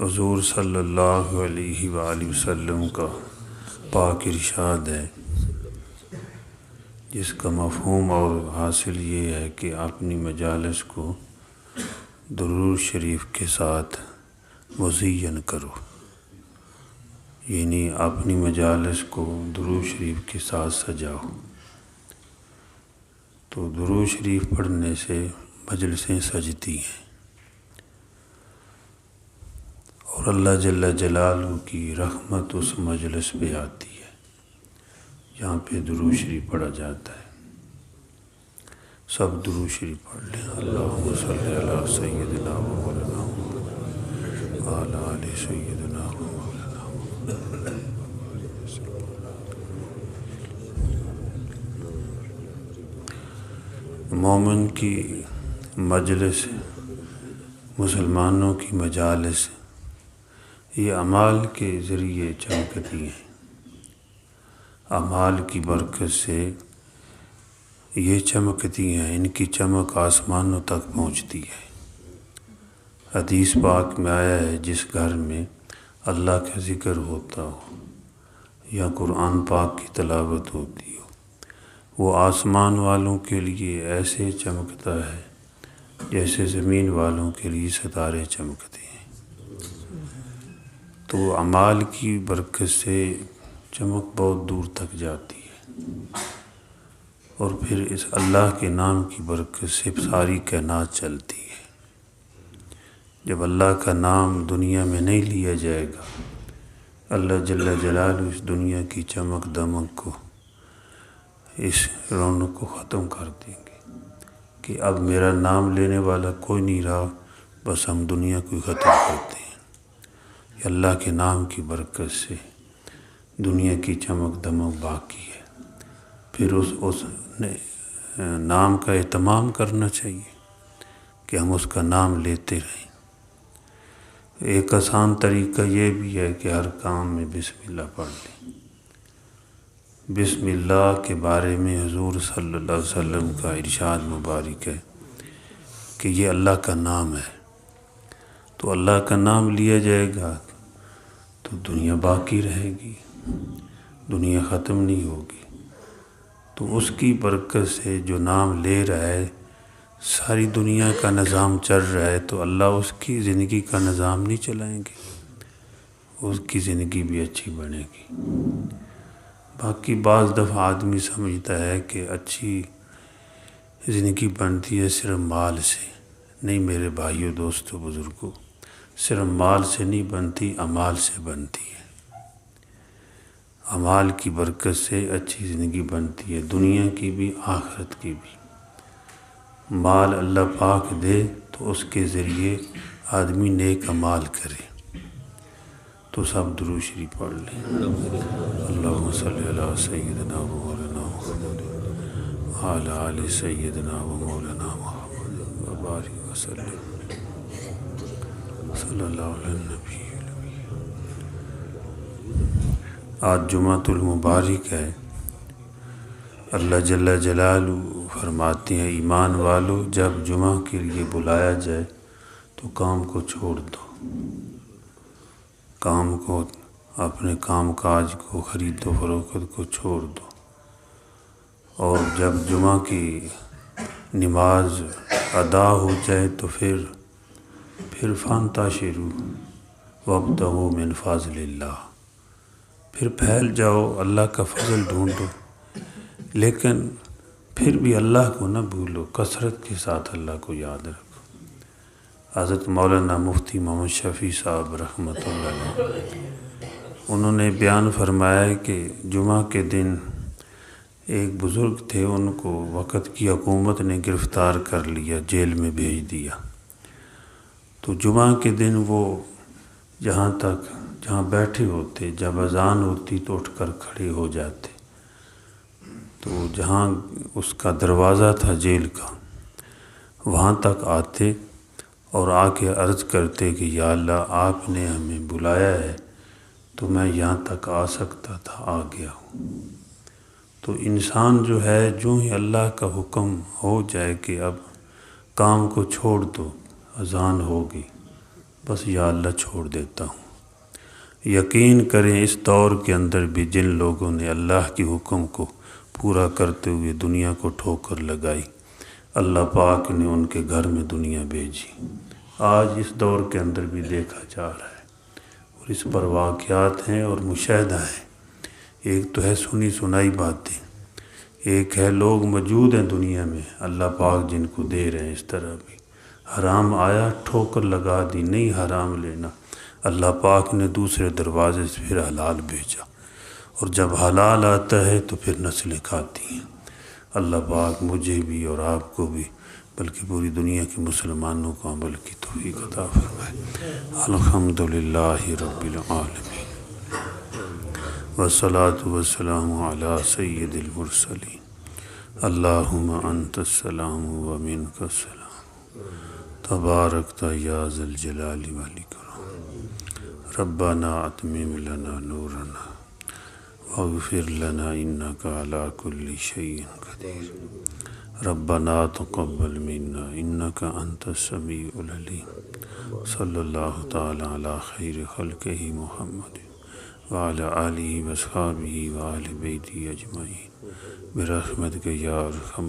حضور صلی اللہ علیہ وآلہ وسلم کا پاک ارشاد ہے، جس کا مفہوم اور حاصل یہ ہے کہ اپنی مجالس کو درود شریف کے ساتھ مزین کرو، یعنی اپنی مجالس کو درود شریف کے ساتھ سجاؤ۔ تو درود شریف پڑھنے سے مجلسیں سجتی ہیں اور اللہ جل جلالہ کی رحمت اس مجلس پہ آتی ہے جہاں پہ درود شریف پڑھا جاتا ہے۔ سب درود شریف پڑھ لیں۔ اللہم صلی علی سیدنا و مولانا محمد وعلی آل سیدنا و مولانا محمد۔ مومن کی مجلس، مسلمانوں کی مجالس، یہ اعمال کے ذریعے چمکتی ہیں۔ اعمال کی برکت سے یہ چمکتی ہیں، ان کی چمک آسمانوں تک پہنچتی ہے۔ حدیث پاک میں آیا ہے، جس گھر میں اللہ کا ذکر ہوتا ہو یا قرآن پاک کی تلاوت ہوتی ہو، وہ آسمان والوں کے لیے ایسے چمکتا ہے جیسے زمین والوں کے لیے ستارے چمکتے ہیں۔ تو اعمال کی برکت سے چمک بہت دور تک جاتی ہے، اور پھر اس اللہ کے نام کی برکت سے ساری کائنات چلتی ہے۔ جب اللہ کا نام دنیا میں نہیں لیا جائے گا، اللہ جل جلالہ اس دنیا کی چمک دمک کو، اس رونق کو ختم کر دیں گے کہ اب میرا نام لینے والا کوئی نہیں رہا، بس ہم دنیا کو ختم کرتے ہیں۔ کہ اللہ کے نام کی برکت سے دنیا کی چمک دمک باقی ہے۔ پھر اس نام کا اہتمام کرنا چاہیے کہ ہم اس کا نام لیتے رہیں۔ ایک آسان طریقہ یہ بھی ہے کہ ہر کام میں بسم اللہ پڑھ لیں۔ بسم اللہ کے بارے میں حضور صلی اللہ علیہ وسلم کا ارشاد مبارک ہے کہ یہ اللہ کا نام ہے۔ تو اللہ کا نام لیا جائے گا تو دنیا باقی رہے گی، دنیا ختم نہیں ہوگی۔ تو اس کی برکت سے جو نام لے رہا ہے، ساری دنیا کا نظام چل رہا ہے، تو اللہ اس کی زندگی کا نظام نہیں چلائیں گے، اس کی زندگی بھی اچھی بنے گی۔ باقی بعض دفعہ آدمی سمجھتا ہے کہ اچھی زندگی بنتی ہے صرف مال سے۔ نہیں میرے بھائیوں، دوستوں، بزرگوں، صرف مال سے نہیں بنتی، اعمال سے بنتی ہے۔ اعمال کی برکت سے اچھی زندگی بنتی ہے، دنیا کی بھی آخرت کی بھی۔ مال اللہ پاک دے تو اس کے ذریعے آدمی نیک اعمال کرے۔ تو سب درود شریف پڑھ لیں۔ اللہم صلی علی سیدنا و مولانا محمد وعلی آل سیدنا و مولانا محمد وبارک وسلم صلی اللہ علیہ نبی۔ آج جمعۃ المبارک ہے۔ اللہ جل جلالہ فرماتے ہیں، ایمان والو، جب جمعہ کے لیے بلایا جائے تو کام کو چھوڑ دو، کام کو، اپنے کام کاج کو، خرید و فروخت کو چھوڑ دو، اور جب جمعہ کی نماز ادا ہو جائے تو پھر فانتشروا وابتغوا من فضل اللہ، پھر پھیل جاؤ، اللہ کا فضل ڈھونڈو، لیکن پھر بھی اللہ کو نہ بھولو، کثرت کے ساتھ اللہ کو یاد رکھو۔ حضرت مولانا مفتی محمد شفیع صاحب رحمۃ اللہ علیہ، انہوں نے بیان فرمایا ہے کہ جمعہ کے دن ایک بزرگ تھے، ان کو وقت کی حکومت نے گرفتار کر لیا، جیل میں بھیج دیا۔ تو جمعہ کے دن وہ جہاں بیٹھے ہوتے، جب اذان ہوتی تو اٹھ کر کھڑے ہو جاتے، تو جہاں اس کا دروازہ تھا جیل کا، وہاں تک آتے اور آ کے عرض کرتے کہ یا اللہ، آپ نے ہمیں بلایا ہے تو میں یہاں تک آ سکتا تھا، آ گیا ہوں۔ تو انسان جو ہے، جو ہی اللہ کا حکم ہو جائے کہ اب کام کو چھوڑ دو، اذان ہوگی، بس یا اللہ چھوڑ دیتا ہوں۔ یقین کریں اس دور کے اندر بھی جن لوگوں نے اللہ کے حکم کو پورا کرتے ہوئے دنیا کو ٹھوکر لگائی، اللہ پاک نے ان کے گھر میں دنیا بھیجی۔ آج اس دور کے اندر بھی دیکھا جا رہا ہے، اور اس پر واقعات ہیں اور مشاہدہ ہیں۔ ایک تو ہے سنی سنائی باتیں، ایک ہے لوگ موجود ہیں دنیا میں، اللہ پاک جن کو دے رہے ہیں۔ اس طرح بھی حرام آیا ٹھوکر لگا دی، نہیں حرام لینا، اللہ پاک نے دوسرے دروازے سے پھر حلال بھیجا، اور جب حلال آتا ہے تو پھر نسلیں کھاتی ہیں۔ اللہ پاک مجھے بھی اور آپ کو بھی، بلکہ پوری دنیا کے مسلمانوں کو عمل کی توفیق عطا فرمائے۔ الحمدللہ رب العالمین، والصلاة والسلام علی سید المرسلین۔ اللہم انت السلام ومنک السلام، تبارکت یا ذا الجلال والاکرام۔ ربنا اتمم لنا نورنا واغفر لنا انک علی کل شیء قدیر۔ ربنا تقبل منا انک انت السمیع العلیم۔ صلی اللہ تعالی علی خیر خلقہ محمد وعلی آلہ واصحابہ وآل بیتہ اجمعین برحمتک یا ارحم